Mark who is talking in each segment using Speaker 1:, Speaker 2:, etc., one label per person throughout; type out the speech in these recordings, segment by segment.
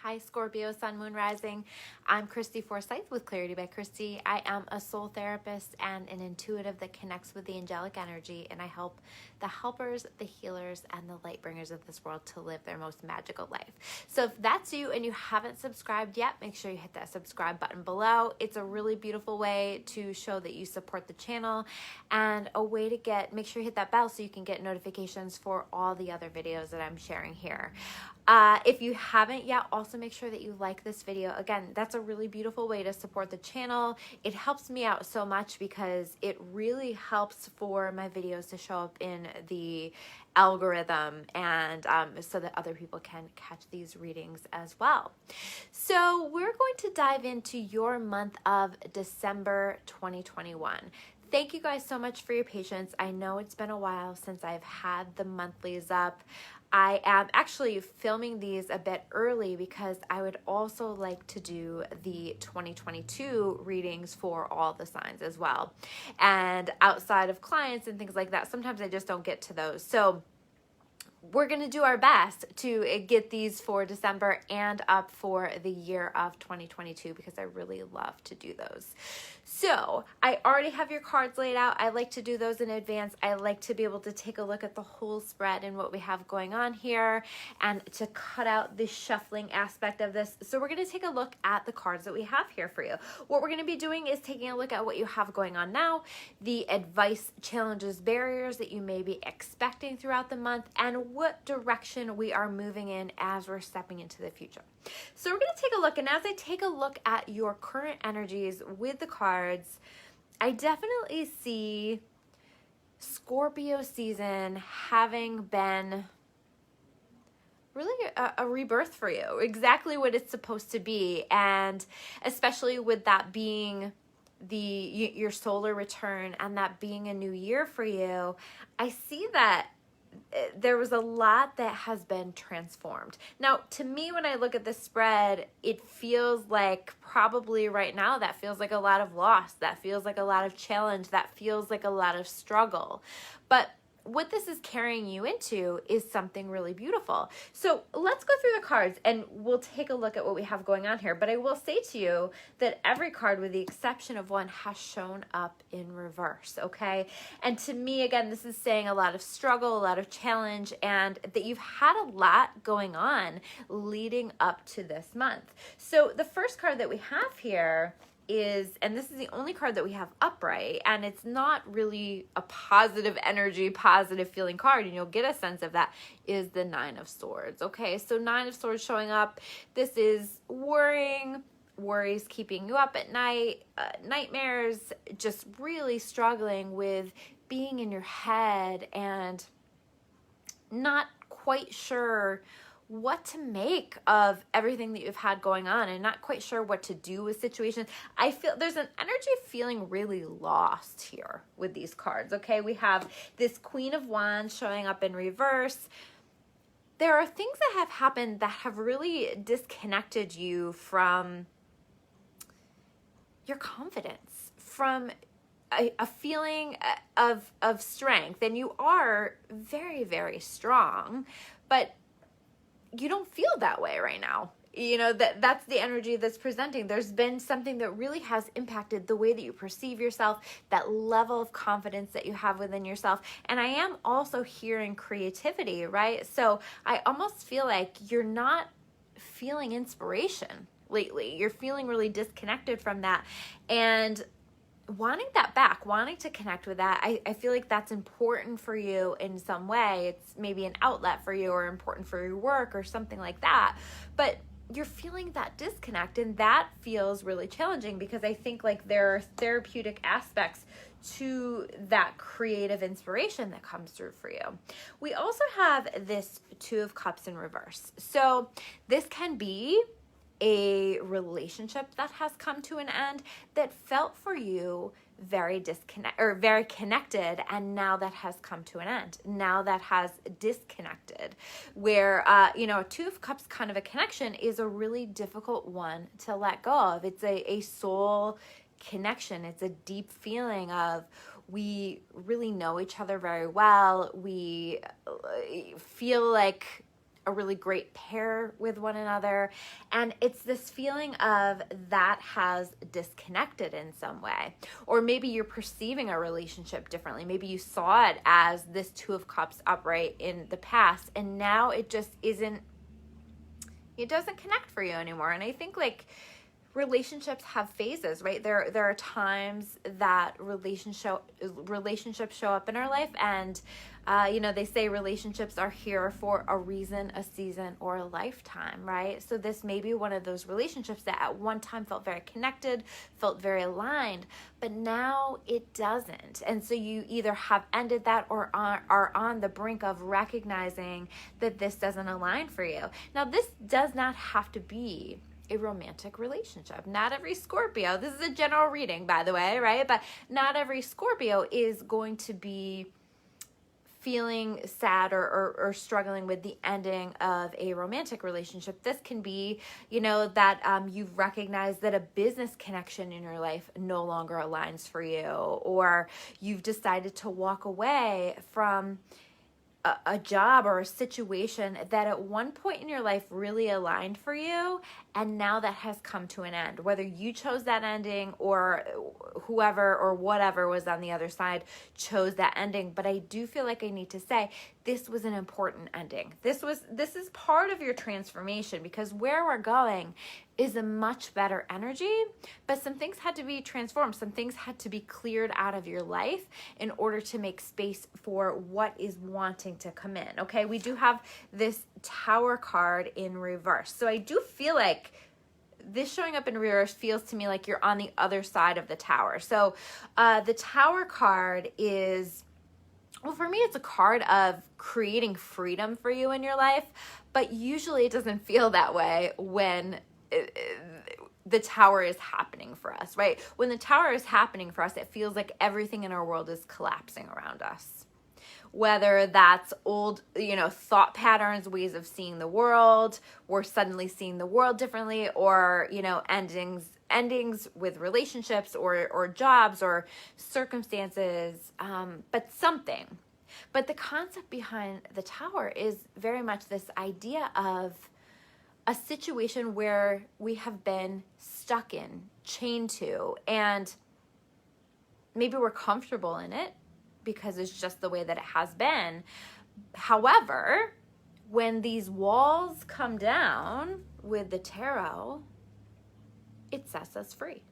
Speaker 1: Hi Scorpio, Sun, Moon, Rising. I'm Christy Forsyth with Clarity by Christy. I am a soul therapist and an intuitive that connects with the angelic energy, and I help the helpers, the healers, and the light bringers of this world to live their most magical life. So if that's you and you haven't subscribed yet, make sure you hit that subscribe button below. It's a really beautiful way to show that you support the channel and a way to make sure you hit that bell so you can get notifications for all the other videos that I'm sharing here. If you haven't yet, also make sure that you like this video. Again, that's a really beautiful way to support the channel. It helps me out so much because it really helps for my videos to show up in the algorithm and so that other people can catch these readings as well. So we're going to dive into your month of December 2021. Thank you guys so much for your patience. I know it's been a while since I've had the monthlies up. I am actually filming these a bit early because I would also like to do the 2022 readings for all the signs as well. And outside of clients and things like that, sometimes I just don't get to those. So we're going to do our best to get these for December and up for the year of 2022 because I really love to do those. So I already have your cards laid out. I like to do those in advance. I like to be able to take a look at the whole spread and what we have going on here and to cut out the shuffling aspect of this. So we're going to take a look at the cards that we have here for you. What we're going to be doing is taking a look at what you have going on now, the advice, challenges, barriers that you may be expecting throughout the month, and what direction we are moving in as we're stepping into the future. So we're going to take a look, and as I take a look at your current energies with the cards, I definitely see Scorpio season having been really a rebirth for you, exactly what it's supposed to be, and especially with that being your solar return and that being a new year for you, I see that there was a lot that has been transformed. Now, to me, when I look at this spread, it feels like probably right now that feels like a lot of loss. That feels like a lot of challenge. That feels like a lot of struggle. But what this is carrying you into is something really beautiful. So let's go through the cards and we'll take a look at what we have going on here. But I will say to you that every card, with the exception of one, has shown up in reverse, okay? And to me, again, this is saying a lot of struggle, a lot of challenge, and that you've had a lot going on leading up to this month. So the first card that we have here is, and this is the only card that we have upright, and it's not really a positive energy, positive feeling card, and you'll get a sense of that, is the Nine of Swords. Okay, so Nine of Swords showing up. This is worries keeping you up at night, nightmares, just really struggling with being in your head and not quite sure what to make of everything that you've had going on and not quite sure what to do with situations. I feel there's an energy of feeling really lost here with these cards, okay? We have this Queen of Wands showing up in reverse. There are things that have happened that have really disconnected you from your confidence, from a feeling of strength. And you are very, very strong, but you don't feel that way right now. You know, that's the energy that's presenting. There's been something that really has impacted the way that you perceive yourself, that level of confidence that you have within yourself. And I am also hearing creativity, right? So I almost feel like you're not feeling inspiration lately. You're feeling really disconnected from that. And wanting that back, wanting to connect with that, I feel like that's important for you in some way. It's maybe an outlet for you or important for your work or something like that. But you're feeling that disconnect, and that feels really challenging because I think like there are therapeutic aspects to that creative inspiration that comes through for you. We also have this Two of Cups in reverse. So this can be a relationship that has come to an end that felt for you very connected, and now that has come to an end. Now that has disconnected, where a Two of Cups kind of a connection is a really difficult one to let go of. It's a soul connection. It's a deep feeling of we really know each other very well. We feel like a really great pair with one another. And it's this feeling of that has disconnected in some way. Or maybe you're perceiving a relationship differently. Maybe you saw it as this Two of Cups upright in the past, and now it just isn't, it doesn't connect for you anymore. And I think like relationships have phases, right? There are times that relationships show up in our life, and they say relationships are here for a reason, a season, or a lifetime, right? So this may be one of those relationships that at one time felt very connected, felt very aligned, but now it doesn't. And so you either have ended that or are on the brink of recognizing that this doesn't align for you. Now, this does not have to be a romantic relationship. Not every Scorpio, this is a general reading, by the way, right? But not every Scorpio is going to be feeling sad or struggling with the ending of a romantic relationship. This can be, that you've recognized that a business connection in your life no longer aligns for you, or you've decided to walk away from a job or a situation that at one point in your life really aligned for you, and now that has come to an end. Whether you chose that ending or whoever or whatever was on the other side chose that ending. But I do feel like I need to say this was an important ending. This is part of your transformation, because where we're going is a much better energy, but some things had to be transformed. Some things had to be cleared out of your life in order to make space for what is wanting to come in. Okay, we do have this Tower card in reverse. So I do feel like this showing up in reverse feels to me like you're on the other side of the Tower. So the Tower card is, well, for me, it's a card of creating freedom for you in your life, but usually it doesn't feel that way when the Tower is happening for us, right? When the Tower is happening for us, it feels like everything in our world is collapsing around us. Whether that's old, thought patterns, ways of seeing the world, we're suddenly seeing the world differently, or, endings with relationships or jobs or circumstances, but something. But the concept behind the Tower is very much this idea of a situation where we have been stuck in, chained to, and maybe we're comfortable in it because it's just the way that it has been. However, when these walls come down with the tarot, it sets us free.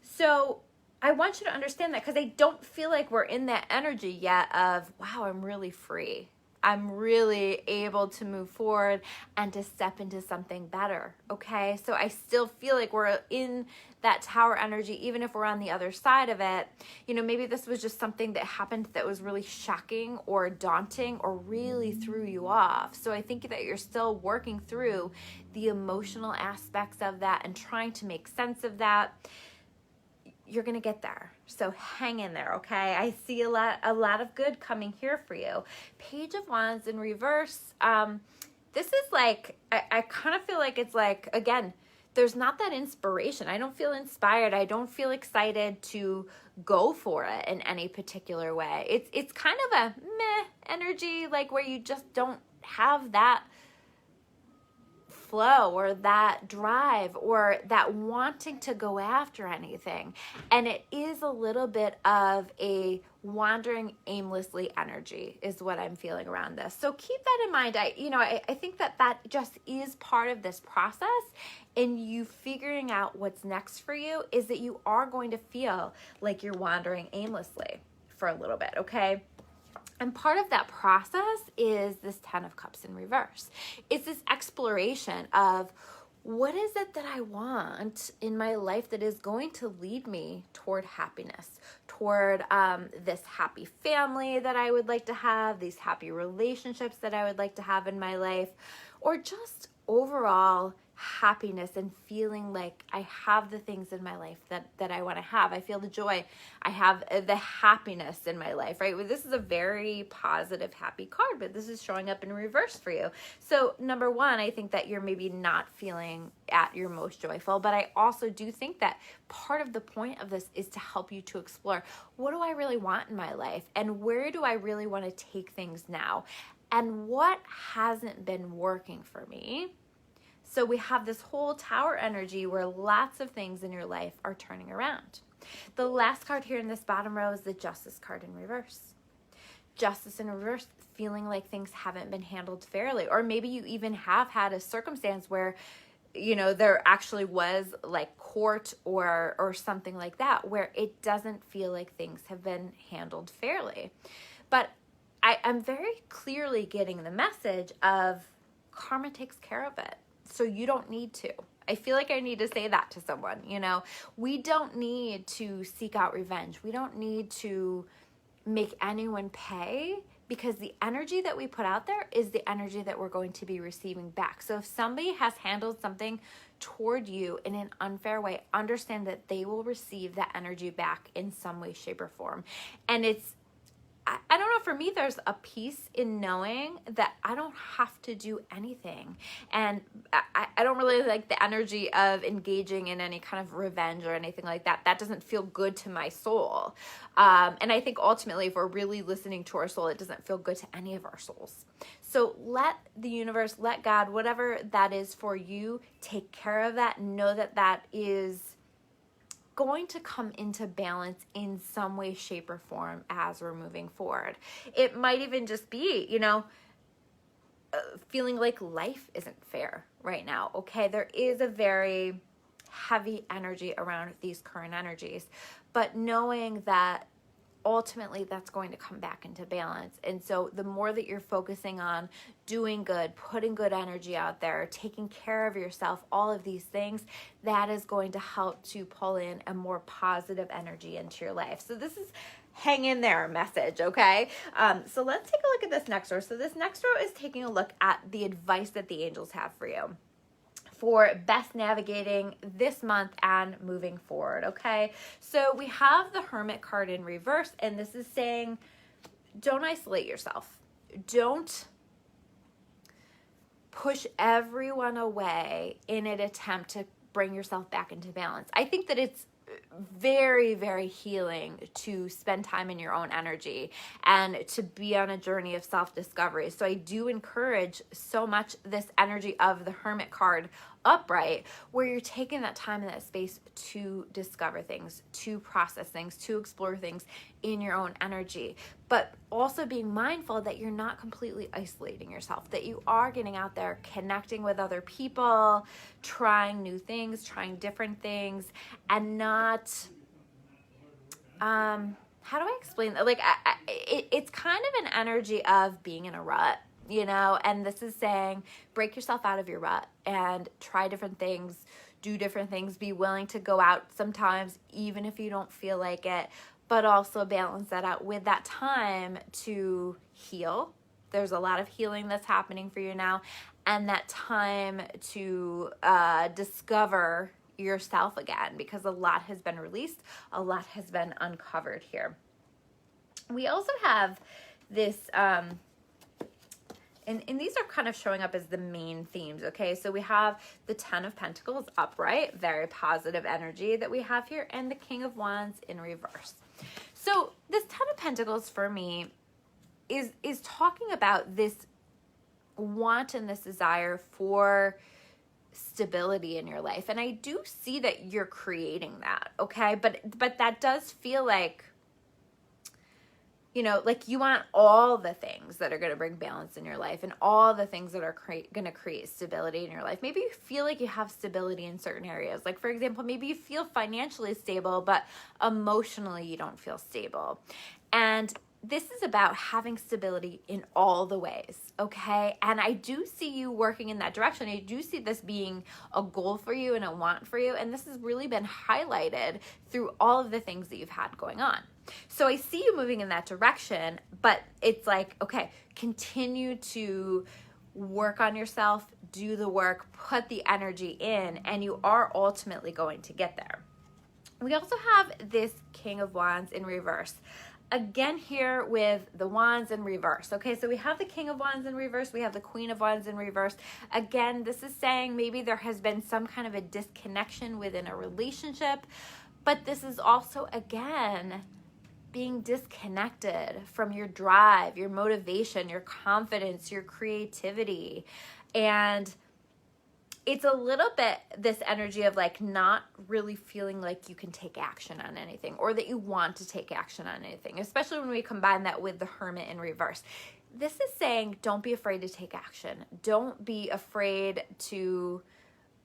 Speaker 1: So I want you to understand that, because I don't feel like we're in that energy yet of, wow, I'm really free. I'm really able to move forward and to step into something better, okay? So I still feel like we're in that Tower energy, even if we're on the other side of it. Maybe this was just something that happened that was really shocking or daunting or really threw you off. So I think that you're still working through the emotional aspects of that and trying to make sense of that. You're going to get there. So hang in there, okay? I see a lot of good coming here for you. Page of Wands in reverse. This is like, I kind of feel like it's like, again, there's not that inspiration. I don't feel inspired. I don't feel excited to go for it in any particular way. It's kind of a meh energy, like where you just don't have that flow or that drive or that wanting to go after anything. And it is a little bit of a wandering aimlessly energy is what I'm feeling around this. So keep that in mind. I think that just is part of this process, and you figuring out what's next for you is that you are going to feel like you're wandering aimlessly for a little bit, okay? And part of that process is this 10 of Cups in reverse. It's this exploration of, what is it that I want in my life that is going to lead me toward happiness, toward this happy family that I would like to have, these happy relationships that I would like to have in my life, or just overall happiness and feeling like I have the things in my life that I want to have. I feel the joy. I have the happiness in my life, right? This is a very positive, happy card, but this is showing up in reverse for you. So number one, I think that you're maybe not feeling at your most joyful, but I also do think that part of the point of this is to help you to explore, what do I really want in my life? And where do I really want to take things now? and what hasn't been working for me. So we have this whole Tower energy where lots of things in your life are turning around. The last card here in this bottom row is the Justice card in reverse. Justice in reverse, feeling like things haven't been handled fairly, or maybe you even have had a circumstance where, you know, there actually was like court or something like that where it doesn't feel like things have been handled fairly. But I'm very clearly getting the message of karma takes care of it, so you don't need to. I feel like I need to say that to someone, you know. We don't need to seek out revenge. We don't need to make anyone pay, because the energy that we put out there is the energy that we're going to be receiving back. So if somebody has handled something toward you in an unfair way, understand that they will receive that energy back in some way, shape, or form. And it's, I don't know, for me, there's a peace in knowing that I don't have to do anything. And I don't really like the energy of engaging in any kind of revenge or anything like that. That doesn't feel good to my soul. And I think ultimately, if we're really listening to our soul, it doesn't feel good to any of our souls. So let the universe, let God, whatever that is for you, take care of that. Know that that is going to come into balance in some way, shape, or form as we're moving forward. It might even just be, you know, feeling like life isn't fair right now. Okay, there is a very heavy energy around these current energies, but knowing that ultimately that's going to come back into balance. And so the more that you're focusing on doing good, putting good energy out there, taking care of yourself, all of these things, that is going to help to pull in a more positive energy into your life. So this is hang in there message, okay? So let's take a look at this next row. So this next row is taking a look at the advice that the angels have for you for best navigating this month and moving forward, okay? So we have the Hermit card in reverse, and this is saying, don't isolate yourself. Don't push everyone away in an attempt to bring yourself back into balance. I think that it's very, very healing to spend time in your own energy and to be on a journey of self-discovery. So I do encourage so much this energy of the Hermit card upright, where you're taking that time and that space to discover things, to process things, to explore things in your own energy, but also being mindful that you're not completely isolating yourself, that you are getting out there, connecting with other people, trying new things, trying different things, and not, how do I explain that? Like, it's kind of an energy of being in a rut, you know, and this is saying break yourself out of your rut and try different things, do different things, be willing to go out sometimes, even if you don't feel like it, but also balance that out with that time to heal. There's a lot of healing that's happening for you now, and that time to discover yourself again, because a lot has been released, a lot has been uncovered here. We also have this, and these are kind of showing up as the main themes, okay? So we have the Ten of Pentacles upright, very positive energy that we have here, and the King of Wands in reverse. So this Ten of Pentacles for me is talking about this want and this desire for stability in your life. And I do see that you're creating that, okay? But that does feel like, you know, like you want all the things that are going to bring balance in your life and all the things that are going to create stability in your life. Maybe you feel like you have stability in certain areas. Like, for example, maybe you feel financially stable, but emotionally you don't feel stable. And this is about having stability in all the ways, okay? And I do see you working in that direction. I do see this being a goal for you and a want for you. And this has really been highlighted through all of the things that you've had going on. So I see you moving in that direction, but it's like, okay, continue to work on yourself, do the work, put the energy in, and you are ultimately going to get there. We also have this King of Wands in reverse. Again here with the Wands in reverse. Okay, so we have the King of Wands in reverse. We have the Queen of Wands in reverse. Again, this is saying maybe there has been some kind of a disconnection within a relationship, but this is also, again, being disconnected from your drive, your motivation, your confidence, your creativity. And it's a little bit this energy of like not really feeling like you can take action on anything or that you want to take action on anything, especially when we combine that with the Hermit in reverse. This is saying don't be afraid to take action. Don't be afraid to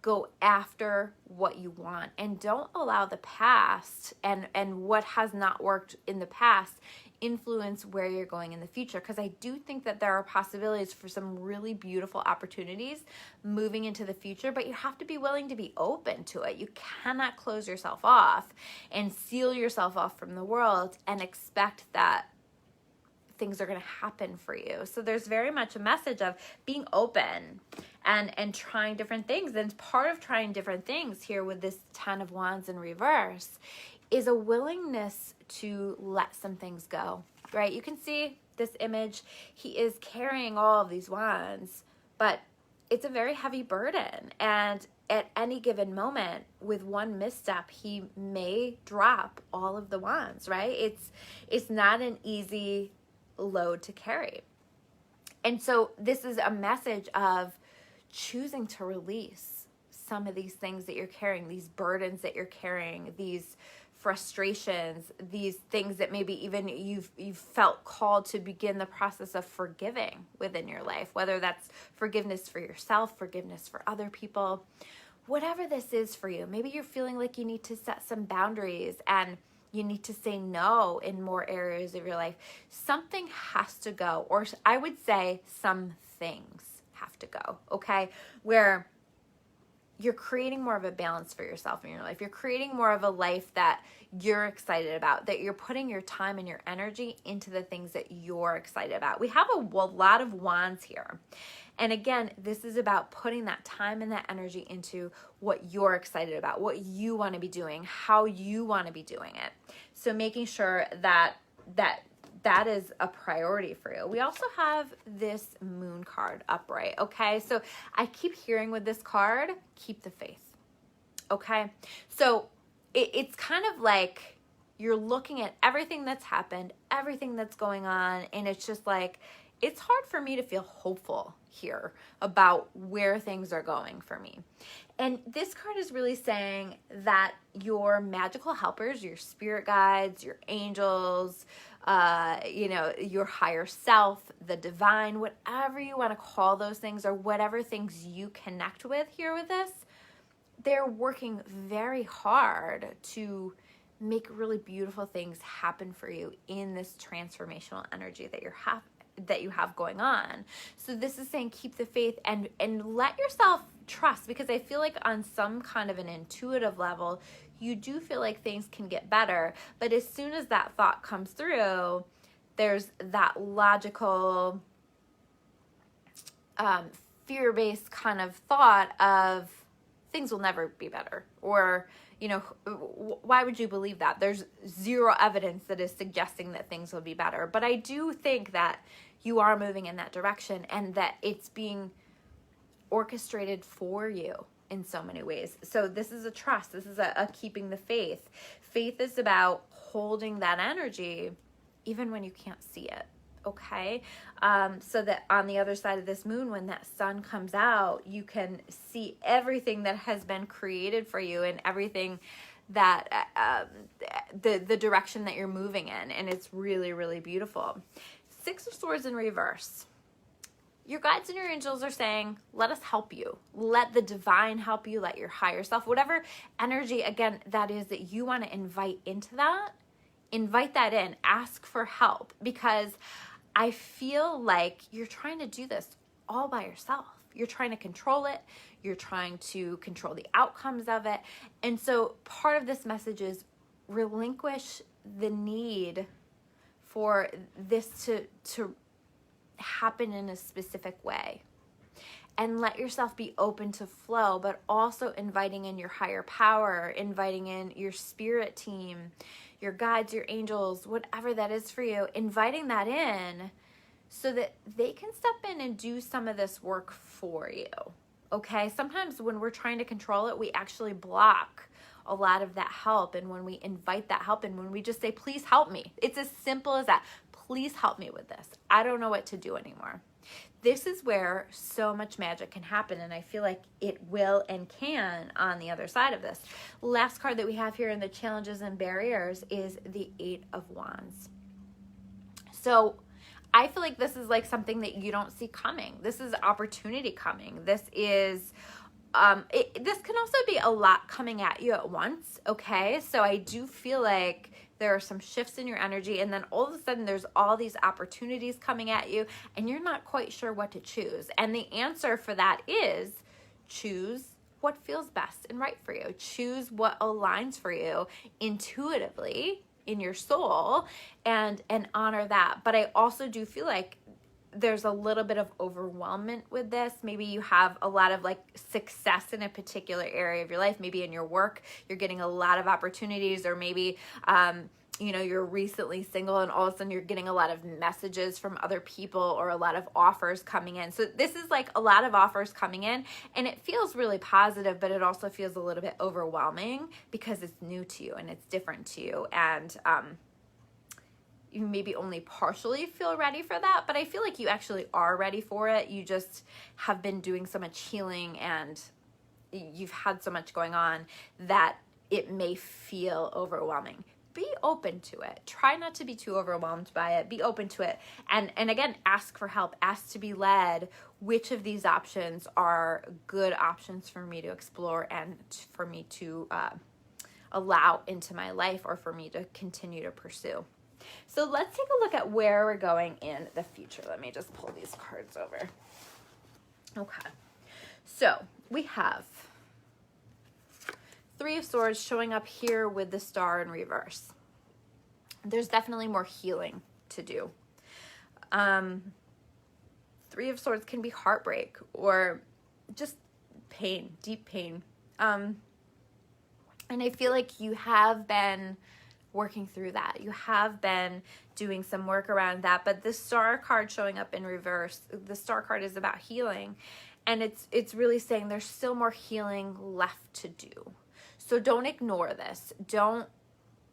Speaker 1: go after what you want, and don't allow the past and what has not worked in the past influence where you're going in the future, because I do think that there are possibilities for some really beautiful opportunities moving into the future, but you have to be willing to be open to it. You cannot close yourself off and seal yourself off from the world and expect that things are going to happen for you. So there's very much a message of being open and trying different things. And part of trying different things here with this 10 of Wands in reverse is a willingness to let some things go, right? You can see this image. He is carrying all of these wands, but it's a very heavy burden. And at any given moment, with one misstep, he may drop all of the wands, right? It's not an easy load to carry. And so this is a message of choosing to release some of these things that you're carrying, these burdens that you're carrying, these frustrations, these things that maybe even you've felt called to begin the process of forgiving within your life, whether that's forgiveness for yourself, forgiveness for other people, whatever this is for you. Maybe you're feeling like you need to set some boundaries and you need to say no in more areas of your life. Something has to go, or I would say some things have to go, okay? Where you're creating more of a balance for yourself in your life. You're creating more of a life that you're excited about, that you're putting your time and your energy into the things that you're excited about. We have a lot of wands here. And again, this is about putting that time and that energy into what you're excited about, what you want to be doing, how you want to be doing it. So making sure that is a priority for you. We also have this moon card upright, okay? So I keep hearing with this card, keep the faith, okay? So it's kind of like you're looking at everything that's happened, everything that's going on, and it's just like, it's hard for me to feel hopeful here about where things are going for me. And this card is really saying that your magical helpers, your spirit guides, your angels, your higher self, the divine, whatever you want to call those things, or whatever things you connect with here with this, they're working very hard to make really beautiful things happen for you in this transformational energy that you have going on. So this is saying keep the faith and let yourself trust, because I feel like on some kind of an intuitive level, you do feel like things can get better. But as soon as that thought comes through, there's that logical, fear-based kind of thought of things will never be better. Or, why would you believe that? There's zero evidence that is suggesting that things will be better. But I do think that you are moving in that direction and that it's being orchestrated for you in so many ways. So this is a trust. This is a keeping the faith. Faith is about holding that energy even when you can't see it, okay? So that on the other side of this moon, when that sun comes out, you can see everything that has been created for you and everything that the direction that you're moving in. And it's really, really beautiful. 6 of Swords in reverse. Your guides and your angels are saying, let us help you. Let the divine help you. Let your higher self, whatever energy, again, that is that you want to invite into that, invite that in. Ask for help, because I feel like you're trying to do this all by yourself. You're trying to control it. You're trying to control the outcomes of it. And so part of this message is relinquish the need for this to happen in a specific way, and let yourself be open to flow, but also inviting in your higher power, inviting in your spirit team, your guides, your angels, whatever that is for you, inviting that in so that they can step in and do some of this work for you. Okay? Sometimes when we're trying to control it, we actually block a lot of that help, and when we invite that help, and when we just say, please help me. It's as simple as that. Please help me with this. I don't know what to do anymore. This is where so much magic can happen, and I feel like it will and can on the other side of this. Last card that we have here in the challenges and barriers is the 8 of Wands. So I feel like this is like something that you don't see coming. This is opportunity coming. This is this can also be a lot coming at you at once, okay? So I do feel like there are some shifts in your energy, and then all of a sudden there's all these opportunities coming at you, and you're not quite sure what to choose. And the answer for that is choose what feels best and right for you. Choose what aligns for you intuitively in your soul, and honor that. But I also do feel like there's a little bit of overwhelmment with this. Maybe you have a lot of like success in a particular area of your life. Maybe in your work, you're getting a lot of opportunities, or maybe, you know, you're recently single and all of a sudden you're getting a lot of messages from other people, or a lot of offers coming in. So this is like a lot of offers coming in, and it feels really positive, but it also feels a little bit overwhelming because it's new to you and it's different to you. And, you maybe only partially feel ready for that, but I feel like you actually are ready for it. You just have been doing so much healing, and you've had so much going on that it may feel overwhelming. Be open to it. Try not to be too overwhelmed by it. Be open to it. And again, ask for help. Ask to be led. Which of these options are good options for me to explore and for me to allow into my life, or for me to continue to pursue? So let's take a look at where we're going in the future. Let me just pull these cards over. Okay. So we have 3 of Swords showing up here with the Star in reverse. There's definitely more healing to do. 3 of Swords can be heartbreak, or just pain, deep pain. And I feel like you have been working through that. You have been doing some work around that, but the Star card showing up in reverse, the Star card is about healing, and it's really saying there's still more healing left to do. So don't ignore this. Don't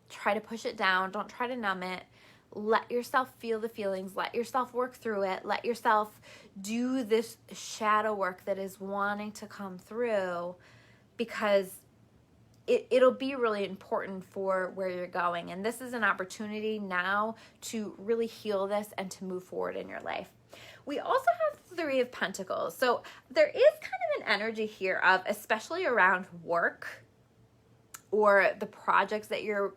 Speaker 1: try to push it down. Don't try to numb it. Let yourself feel the feelings. Let yourself work through it. Let yourself do this shadow work that is wanting to come through, because it'll be really important for where you're going. And this is an opportunity now to really heal this and to move forward in your life. We also have 3 of Pentacles. So there is kind of an energy here of, especially around work, or the projects that you're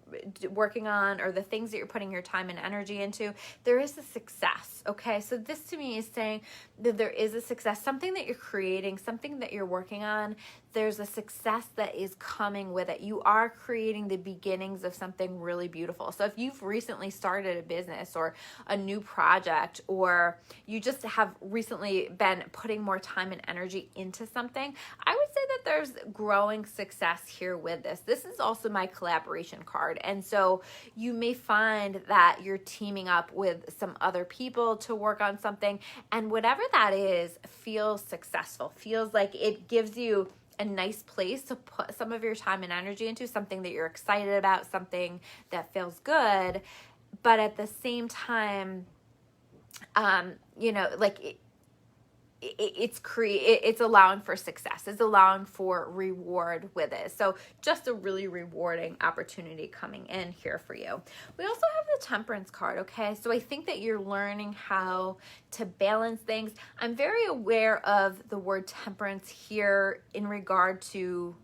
Speaker 1: working on, or the things that you're putting your time and energy into, there is a success, okay? So this to me is saying that there is a success, something that you're creating, something that you're working on. There's a success that is coming with it. You are creating the beginnings of something really beautiful. So if you've recently started a business or a new project, or you just have recently been putting more time and energy into something, I would say that there's growing success here with this. This is also my collaboration card. And so you may find that you're teaming up with some other people to work on something, and whatever that is feels successful, feels like it gives you a nice place to put some of your time and energy into, something that you're excited about, something that feels good. But at the same time, you know, like it's allowing for success. It's allowing for reward with it. So just a really rewarding opportunity coming in here for you. We also have the Temperance card, okay? So I think that you're learning how to balance things. I'm very aware of the word temperance here in regard to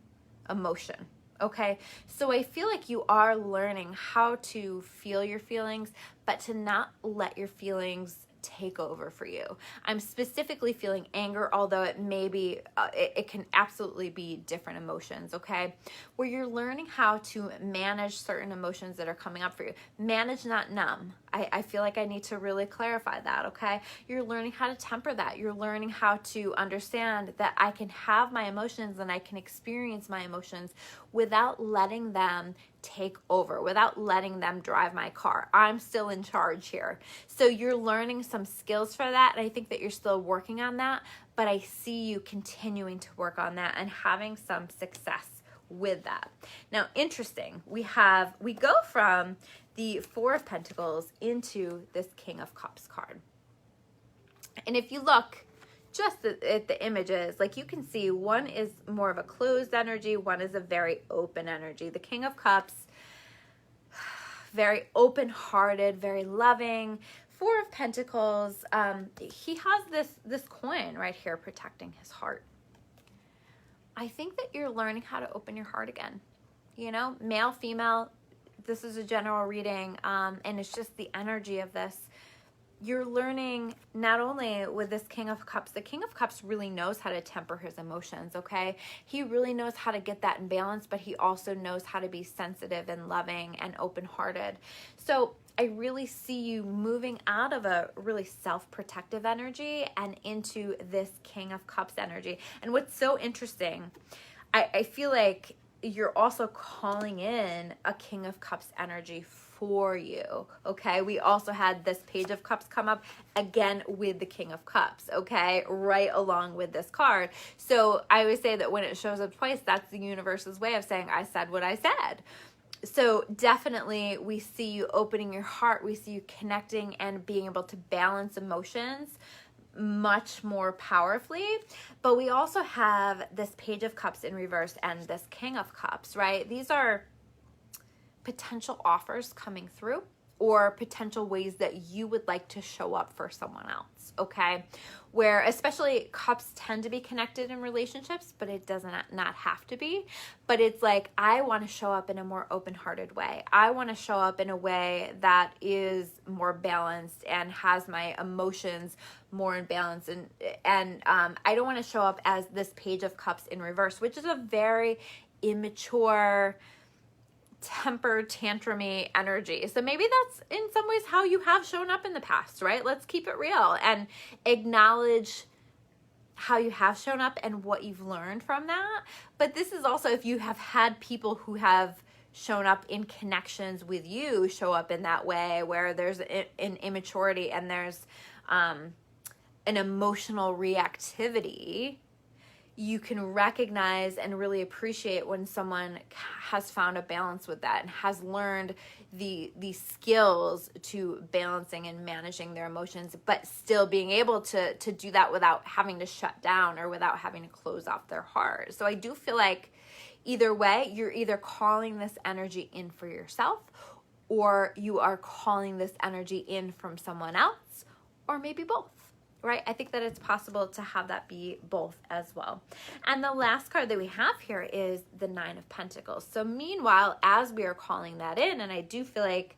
Speaker 1: emotion. Okay, so I feel like you are learning how to feel your feelings, but to not let your feelings take over for you. I'm specifically feeling anger, although it may be, it can absolutely be different emotions, okay? Where you're learning how to manage certain emotions that are coming up for you. Manage, not numb. I feel like I need to really clarify that, okay? You're learning how to temper that. You're learning how to understand that I can have my emotions and I can experience my emotions without letting them take over, without letting them drive my car. I'm still in charge here. So you're learning some skills for that, and I think that you're still working on that, but I see you continuing to work on that and having some success with that. Now, interesting, we go from the Four of Pentacles into this King of Cups card. And if you look just at the images, like you can see one is more of a closed energy, one is a very open energy. The King of Cups, very open-hearted, very loving. Four of Pentacles, he has this coin right here protecting his heart. I think that you're learning how to open your heart again. You know, male, female, this is a general reading, and it's just the energy of this. You're learning not only with this King of Cups, the King of Cups really knows how to temper his emotions, okay? He really knows how to get that in balance, but he also knows how to be sensitive and loving and open-hearted. So I really see you moving out of a really self-protective energy and into this King of Cups energy. And what's so interesting, I feel like you're also calling in a King of Cups energy for you, okay? We also had this Page of Cups come up again with the King of Cups, okay? Right along with this card. So I always say that when it shows up twice, that's the universe's way of saying, I said what I said. So definitely we see you opening your heart. We see you connecting and being able to balance emotions much more powerfully. But we also have this Page of Cups in reverse and this King of Cups, right? These are potential offers coming through or potential ways that you would like to show up for someone else, okay? Where especially cups tend to be connected in relationships, but it doesn't not have to be. But it's like, I want to show up in a more open-hearted way. I want to show up in a way that is more balanced and has my emotions more in balance. And I don't want to show up as this Page of Cups in reverse, which is a very immature, temper tantrumy energy. So maybe that's in some ways how you have shown up in the past, right? Let's keep it real and acknowledge how you have shown up and what you've learned from that. But this is also if you have had people who have shown up in connections with you show up in that way where there's an immaturity and there's an emotional reactivity. You can recognize and really appreciate when someone has found a balance with that and has learned the skills to balancing and managing their emotions, but still being able to do that without having to shut down or without having to close off their heart. So I do feel like either way, you're either calling this energy in for yourself or you are calling this energy in from someone else, or maybe both. Right? I think that it's possible to have that be both as well. And the last card that we have here is the Nine of Pentacles. So meanwhile, as we are calling that in, and I do feel like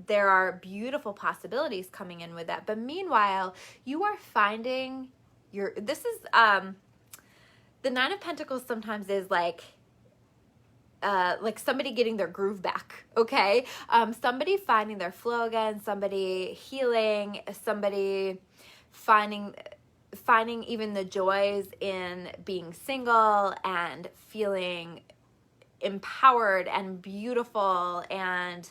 Speaker 1: there are beautiful possibilities coming in with that, but meanwhile, you are finding this is, the Nine of Pentacles sometimes is like somebody getting their groove back, okay? Somebody finding their flow again, somebody healing, somebody finding even the joys in being single and feeling empowered and beautiful and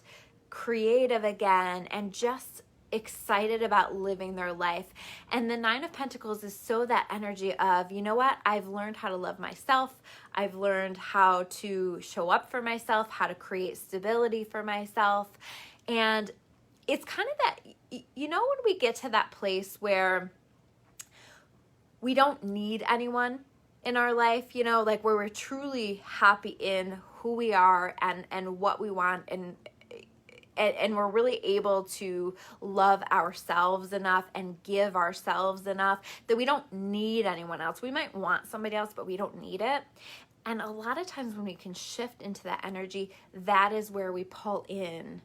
Speaker 1: creative again and just excited about living their life. And the Nine of Pentacles is so that energy of, you know what, I've learned how to love myself. I've learned how to show up for myself, how to create stability for myself. And it's kind of that, you know, when we get to that place where we don't need anyone in our life, you know, like where we're truly happy in who we are and what we want and we're really able to love ourselves enough and give ourselves enough that we don't need anyone else. We might want somebody else, but we don't need it. And a lot of times when we can shift into that energy, that is where we pull in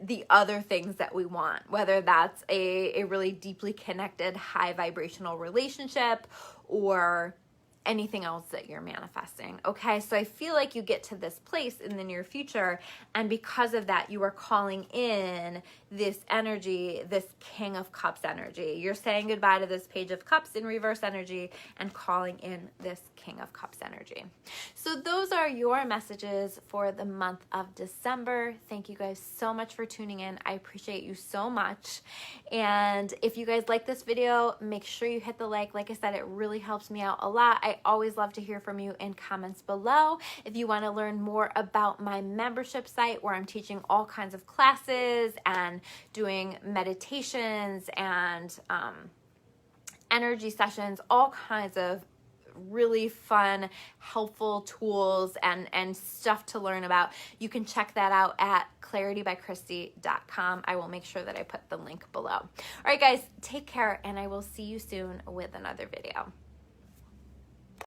Speaker 1: the other things that we want, whether that's a really deeply connected, high vibrational relationship or anything else that you're manifesting. Okay, so I feel like you get to this place in the near future, and because of that, you are calling in this energy, this King of Cups energy. You're saying goodbye to this Page of Cups in reverse energy and calling in this King of Cups energy. So those are your messages for the month of December. Thank you guys so much for tuning in. I appreciate you so much. And if you guys like this video, make sure you hit the like. Like I said, it really helps me out a lot. I I always love to hear from you in comments below. If you want to learn more about my membership site where I'm teaching all kinds of classes and doing meditations and energy sessions, all kinds of really fun, helpful tools and stuff to learn about, you can check that out at claritybychristy.com. I will make sure that I put the link below. All right, guys, take care, and I will see you soon with another video.